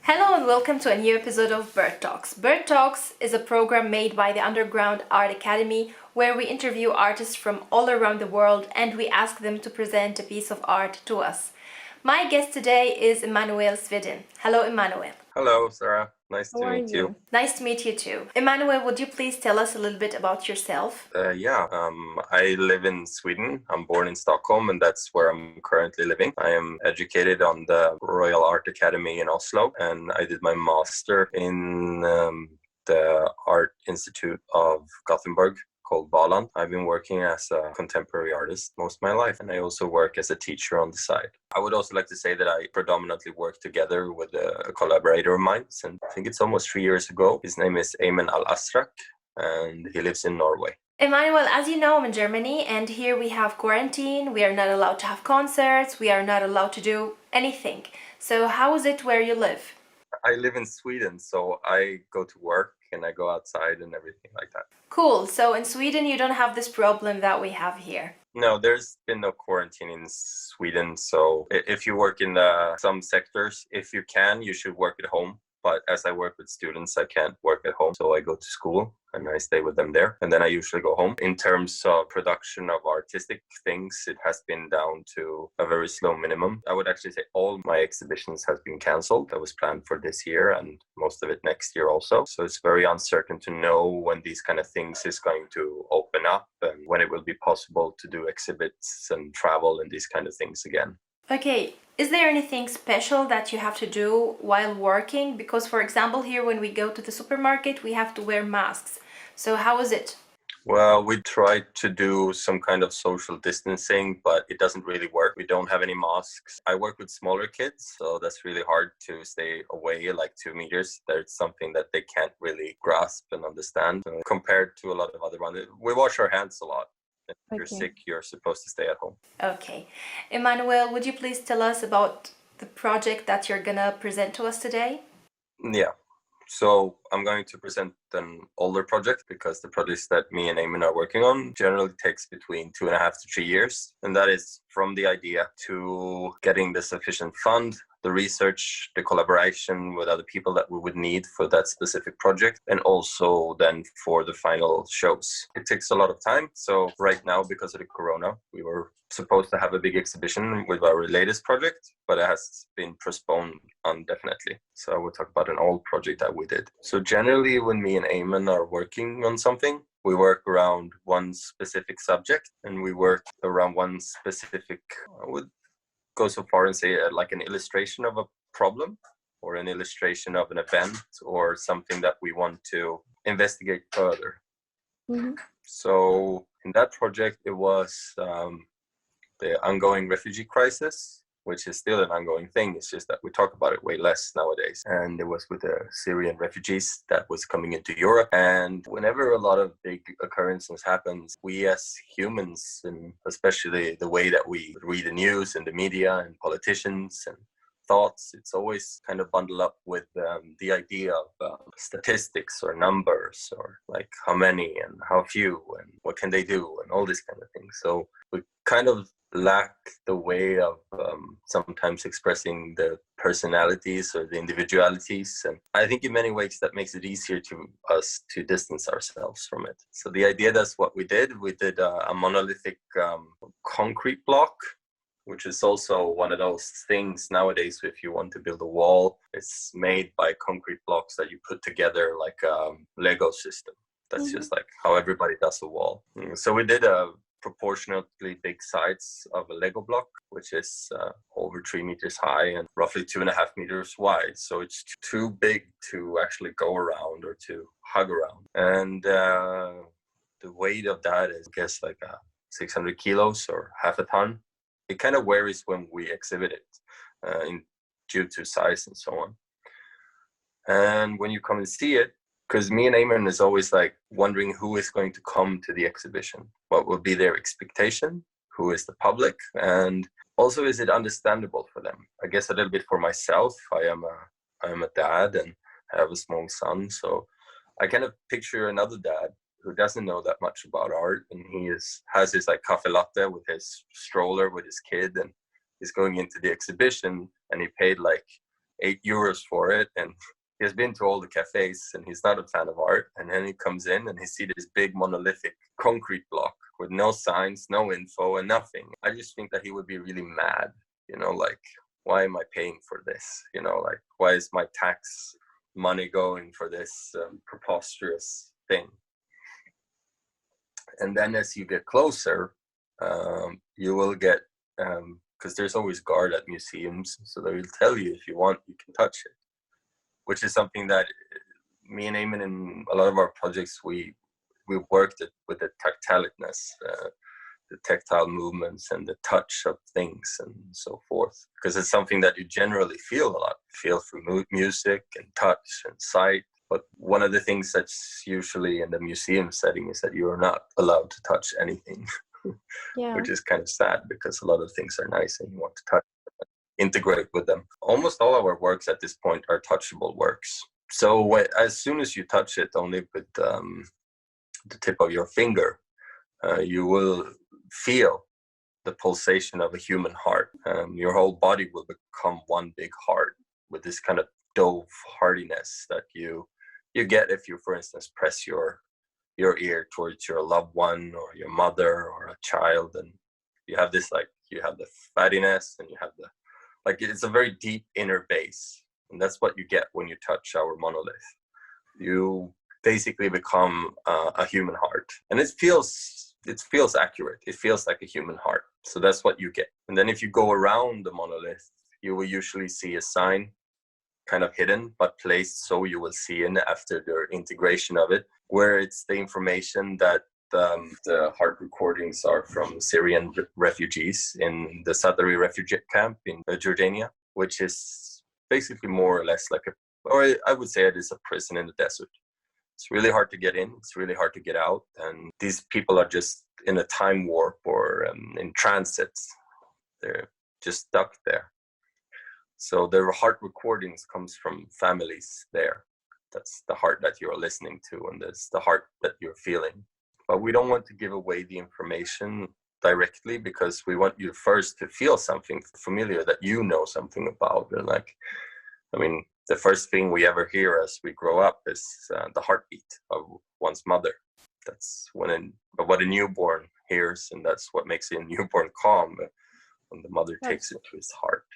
Hello and welcome to a new episode of Birdtalks. Birdtalks is a program made by the Underground Art Academy where we interview artists from all around the world and we ask them to present a piece of art to us. My guest today is Emanuel Svedin. Hello, Emanuel. Hello, Sara. Nice How to are meet you. you? Nice to meet you too. Emanuel, would you please tell us a little bit about yourself? I live in Sweden. I'm born in Stockholm, and that's where I'm currently living. I am educated on the Royal Art Academy in Oslo, and I did my master in the Art Institute of Gothenburg called Valand. I've been working as a contemporary artist most of my life, and I also work as a teacher on the side. I would also like to say that I predominantly work together with a collaborator of mine, and I think it's almost 3 years ago. His name is Ayman Alazraq, and he lives in Norway. Emmanuel, as you know, I'm in Germany and here we have quarantine. We are not allowed to have concerts. We are not allowed to do anything. So how is it where you live? I live in Sweden, so I go to work and I go outside and everything like that. Cool. So in Sweden, you don't have this problem that we have here. No, there's been no quarantine in Sweden. So if you work in some sectors, if you can, you should work at home. But as I work with students, I can't work at home. So I go to school and I stay with them there. And then I usually go home. In terms of production of artistic things, it has been down to a very slow minimum. I would actually say all my exhibitions has been canceled. That was planned for this year and most of it next year also. So it's very uncertain to know when these kind of things is going to open up and when it will be possible to do exhibits and travel and these kind of things again. Okay, is there anything special that you have to do while working? Because, for example, here when we go to the supermarket, we have to wear masks. So, how is it? Well, we try to do some kind of social distancing, but it doesn't really work. We don't have any masks. I work with smaller kids, so that's really hard to stay away like 2 meters. That's something that they can't really grasp and understand compared to a lot of other ones. We wash our hands a lot. If you're sick, you're supposed to stay at home. Okay. Emmanuel, would you please tell us about the project that you're gonna present to us today? Yeah. So I'm going to present an older project because the projects that me and Ayman are working on generally takes between 2.5 to 3 years. And that is from the idea to getting the sufficient fund, the research, the collaboration with other people that we would need for that specific project, and also then for the final shows. It takes a lot of time. So right now, because of the corona, we were supposed to have a big exhibition with our latest project, but it has been postponed indefinitely. So I will talk about an old project that we did. So generally, when me and Ayman are working on something, we work around one specific subject and we work around one specific, I would go so far and say like an illustration of a problem or an illustration of an event or something that we want to investigate further. Mm-hmm. So in that project, it was the ongoing refugee crisis, which is still an ongoing thing. It's just that we talk about it way less nowadays. And it was with the Syrian refugees that was coming into Europe. And whenever a lot of big occurrences happens, we as humans, and especially the way that we read the news and the media and politicians and thoughts, it's always kind of bundled up with the idea of statistics or numbers or like how many and how few and what can they do and all these kind of things. So we kind of lack the way of sometimes expressing the personalities or the individualities, and I think in many ways that makes it easier to us to distance ourselves from it. So the idea, that's what we did a monolithic concrete block, which is also one of those things nowadays. If you want to build a wall, it's made by concrete blocks that you put together like a Lego system. That's just like how everybody does a wall. So we did a proportionately big size of a Lego block, which is over 3 meters high and roughly 2.5 meters wide. So it's too big to actually go around or to hug around. And the weight of that is, I guess, like 600 kilos or half a ton. It kind of varies when we exhibit it due to size and so on. And when you come and see it, because me and Ayman is always like wondering who is going to come to the exhibition, what will be their expectation, who is the public, and also is it understandable for them. I guess a little bit for myself, I am a dad and I have a small son, so I kind of picture another dad who doesn't know that much about art, and has his like cafe latte with his stroller with his kid, and he's going into the exhibition, and he paid like €8 for it, and he has been to all the cafes, and he's not a fan of art. And then he comes in and he sees this big monolithic concrete block with no signs, no info, and nothing. I just think that he would be really mad, like, why am I paying for this? Like, why is my tax money going for this preposterous thing? And then as you get closer, you will get, because there's always guard at museums, so they will tell you if you want, you can touch it, which is something that me and Ayman in a lot of our projects, we worked with the tactileness, the tactile movements and the touch of things and so forth, because it's something that you generally feel a lot, feel through music and touch and sight. But one of the things that's usually in the museum setting is that you are not allowed to touch anything, which is kind of sad, because a lot of things are nice and you want to touch, integrate with them. Almost all our works at this point are touchable works. So as soon as you touch it, only with the tip of your finger, you will feel the pulsation of a human heart. Your whole body will become one big heart with this kind of dove heartiness that you get if you, for instance, press your ear towards your loved one or your mother or a child, and you have this, like, you have the fattiness and you have the, like, it's a very deep inner bass, and that's what you get when you touch our monolith. You basically become a human heart, and it feels accurate. It feels like a human heart. So that's what you get. And then if you go around the monolith, you will usually see a sign, kind of hidden but placed so you will see it after the integration of it, where it's the information that the heart recordings are from Syrian refugees in the Sadri refugee camp in Jordania, which is basically more or less like or I would say it is a prison in the desert. It's really hard to get in, it's really hard to get out, and these people are just in a time warp or in transit. They're just stuck there. So their heart recordings comes from families there. That's the heart that you're listening to, and that's the heart that you're feeling. But we don't want to give away the information directly, because we want you first to feel something familiar that you know something about. And the first thing we ever hear as we grow up is the heartbeat of one's mother. That's what a newborn hears, and that's what makes a newborn calm, when the mother takes it to his heart.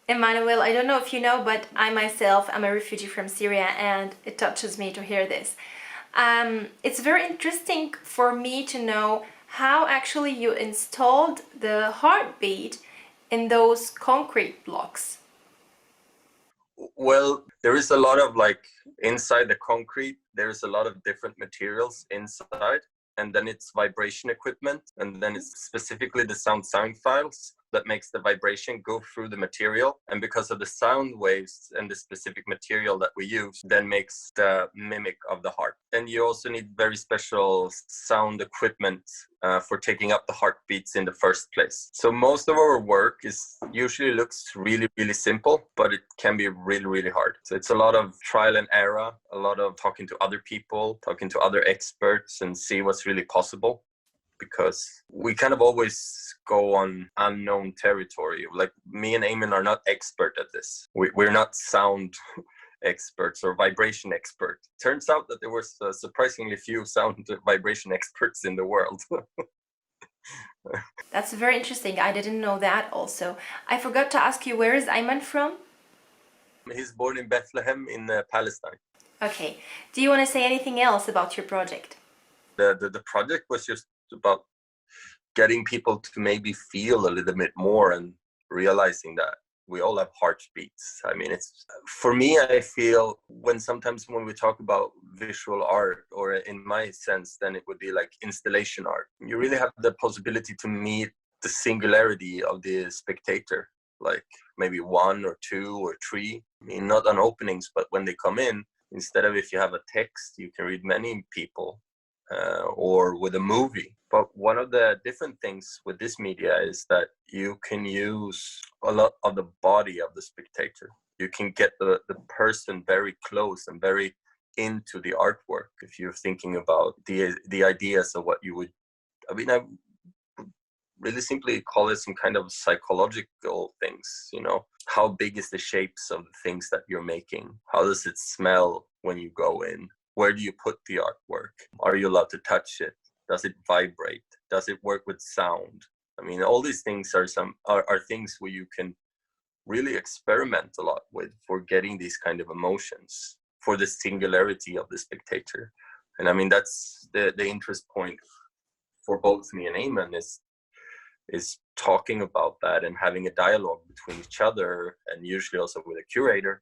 Emanuel, I don't know if you know, but I myself am a refugee from Syria, and it touches me to hear this. It's very interesting for me to know how actually you installed the heartbeat in those concrete blocks. Well, there is a lot of, inside the concrete, there's a lot of different materials inside, and then it's vibration equipment, and then it's specifically the sound files that makes the vibration go through the material. And because of the sound waves and the specific material that we use, then makes the mimic of the heart. And you also need very special sound equipment for taking up the heartbeats in the first place. So most of our work usually looks really, really simple, but it can be really, really hard. So it's a lot of trial and error, a lot of talking to other people, talking to other experts, and see what's really possible. Because we kind of always go on unknown territory. Like, me and Ayman are not expert at this. We're not sound experts or vibration experts. Turns out that there was surprisingly few sound vibration experts in the world. That's very interesting. I didn't know that also. I forgot to ask you, where is Ayman from? He's born in Bethlehem in Palestine. Okay. Do you want to say anything else about your project? The project was just about getting people to maybe feel a little bit more and realizing that we all have heartbeats. It's, for me, I feel sometimes when we talk about visual art, or in my sense, then it would be like installation art. You really have the possibility to meet the singularity of the spectator, like maybe one or two or three. Not on openings, but when they come in, instead of if you have a text, you can read many people. Or with a movie. But one of the different things with this media is that you can use a lot of the body of the spectator. You can get the person very close and very into the artwork. If you're thinking about the ideas of what you would, really simply call it some kind of psychological things, you know. How big is the shapes of the things that you're making? How does it smell when you go in? Where do you put the artwork? Are you allowed to touch it? Does it vibrate? Does it work with sound? I mean, all these things are things where you can really experiment a lot with for getting these kind of emotions, for the singularity of the spectator. And I mean, that's the interest point for both me and Ayman is talking about that and having a dialogue between each other, and usually also with a curator.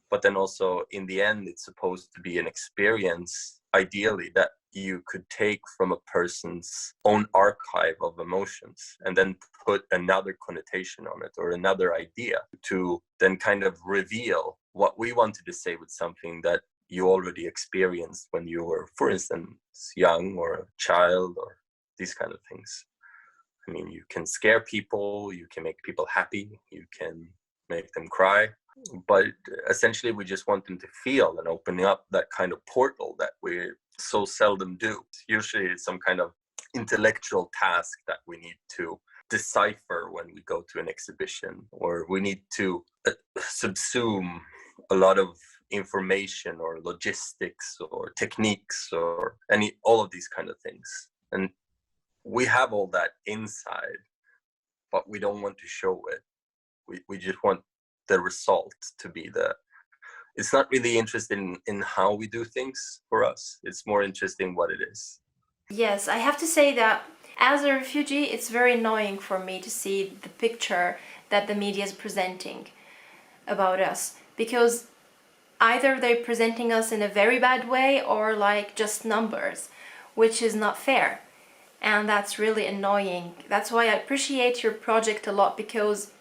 But then also in the end, it's supposed to be an experience, ideally, that you could take from a person's own archive of emotions and then put another connotation on it or another idea to then kind of reveal what we wanted to say with something that you already experienced when you were, for instance, young or a child or these kind of things. I mean, you can scare people, you can make people happy, you can make them cry, but essentially we just want them to feel and opening up that kind of portal that we so seldom do. Usually it's some kind of intellectual task that we need to decipher when we go to an exhibition, or we need to subsume a lot of information or logistics or techniques or all of these kind of things. And we have all that inside, but we don't want to show it. We just want the result to be it's not really interested in how we do things for us. It's more interesting what it is. Yes, I have to say that as a refugee, it's very annoying for me to see the picture that the media is presenting about us, because either they're presenting us in a very bad way or like just numbers, which is not fair. And that's really annoying. That's why I appreciate your project a lot, because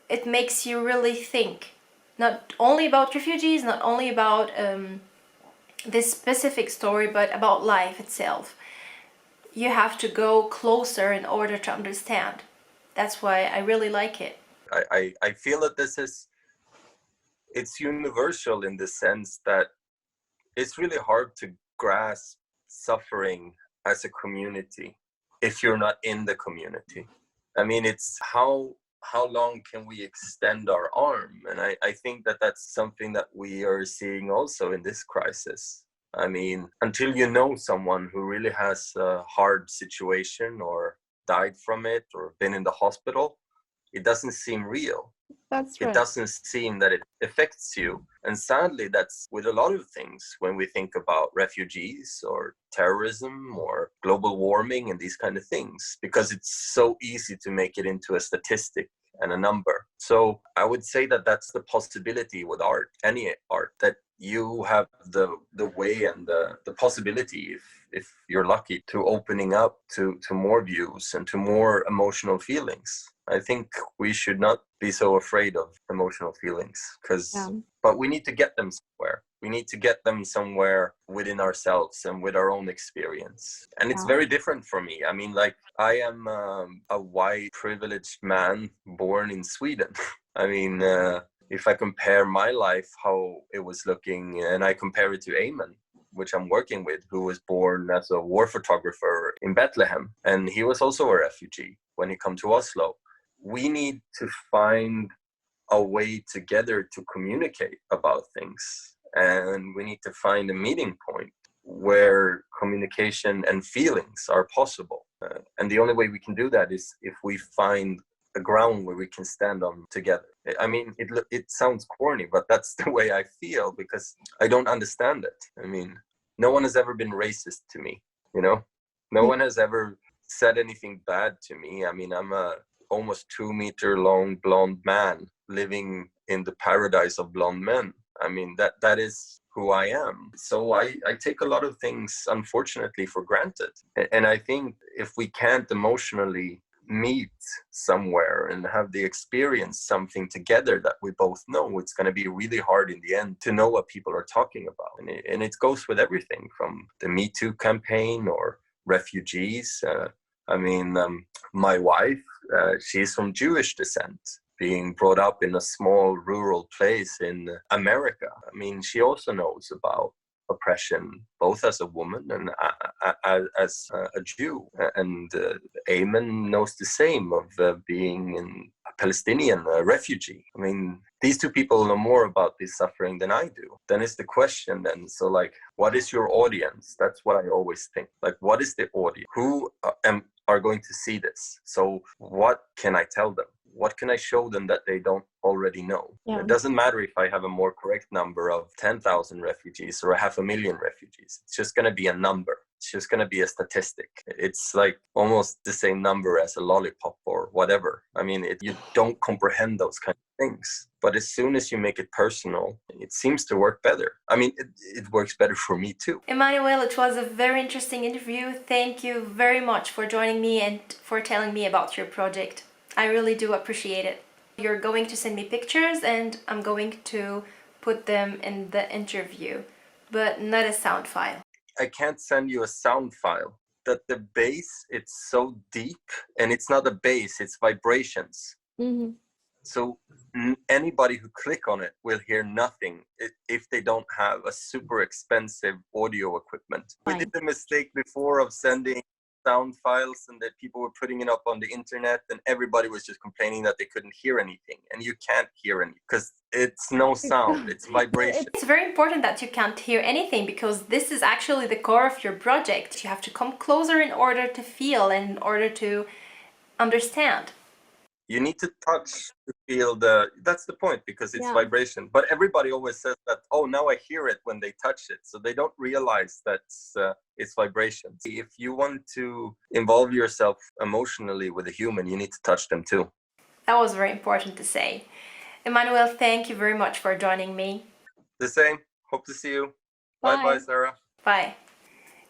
it makes you really think, not only about refugees, not only about this specific story, but about life itself. You have to go closer in order to understand. That's why I really like it. I feel that it's universal in the sense that it's really hard to grasp suffering as a community if you're not in the community. I mean, it's how long can we extend our arm? And I think that that's something that we are seeing also in this crisis. I mean, until you know someone who really has a hard situation or died from it or been in the hospital, it doesn't seem real. That's right. It doesn't seem that it affects you. And sadly, that's with a lot of things when we think about refugees or terrorism or global warming and these kind of things, because it's so easy to make it into a statistic and a number. So I would say that that's the possibility with art, any art, that you have the way and the possibility, if you're lucky, to opening up to more views and to more emotional feelings. I think we should not be so afraid of emotional feelings, but we need to get them somewhere. We need to get them somewhere within ourselves and with our own experience. And it's very different for me. I mean, like, I am a white, privileged man born in Sweden. I mean, if I compare my life, how it was looking, and I compare it to Ayman, which I'm working with, who was born as a war photographer in Bethlehem. And he was also a refugee when he came to Oslo. We need to find a way together to communicate about things. And we need to find a meeting point where communication and feelings are possible. And the only way we can do that is if we find a ground where we can stand on together. I mean, it sounds corny, but that's the way I feel, because I don't understand it. I mean, no one has ever been racist to me, you know? No one has ever said anything bad to me. I mean, I'm a almost 2 meter long blonde man living in the paradise of blonde men. I mean, that is who I am. So I take a lot of things, unfortunately, for granted. And I think if we can't emotionally meet somewhere and have the experience something together that we both know, it's going to be really hard in the end to know what people are talking about. And it goes with everything from the Me Too campaign or refugees. I mean, my wife, she's from Jewish descent, being brought up in a small rural place in America. I mean, she also knows about oppression, both as a woman and as a Jew. And Ayman knows the same of being a Palestinian refugee. I mean, these two people know more about this suffering than I do. Then it's the question then, so like, what is your audience? That's what I always think. Like, what is the audience? Who are going to see this? So what can I tell them? What can I show them that they don't already know? Yeah. It doesn't matter if I have a more correct number of 10,000 refugees or 500,000 refugees. It's just going to be a number. It's just going to be a statistic. It's like almost the same number as a lollipop or whatever. I mean, you don't comprehend those kind of things. But as soon as you make it personal, it seems to work better. I mean, it works better for me too. Emanuel, it was a very interesting interview. Thank you very much for joining me and for telling me about your project. I really do appreciate it. You're going to send me pictures and I'm going to put them in the interview, but not a sound file. I can't send you a sound file. That the bass, it's so deep, and it's not a bass, it's vibrations. Mm-hmm. So anybody who click on it will hear nothing if they don't have a super expensive audio equipment. Fine. We did the mistake before of sending sound files and that people were putting it up on the internet and everybody was just complaining that they couldn't hear anything, and you can't hear anything because it's no sound, it's vibration. It's very important that you can't hear anything because this is actually the core of your project. You have to come closer in order to feel and in order to understand. You need to touch to feel that's the point, because it's Yeah. vibration. But everybody always says that, oh, now I hear it when they touch it. So they don't realize that it's vibration. If you want to involve yourself emotionally with a human, you need to touch them too. That was very important to say. Emanuel, thank you very much for joining me. The same. Hope to see you. Bye. Bye, Sarah. Bye.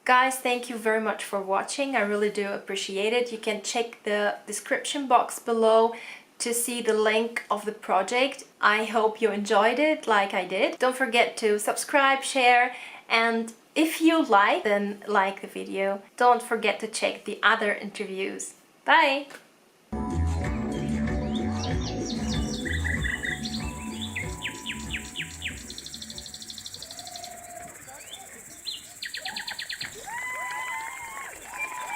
Guys, thank you very much for watching. I really do appreciate it. You can check the description box below to see the link of the project. I hope you enjoyed it like I did. Don't forget to subscribe, share, and if you like, then like the video. Don't forget to check the other interviews. Bye!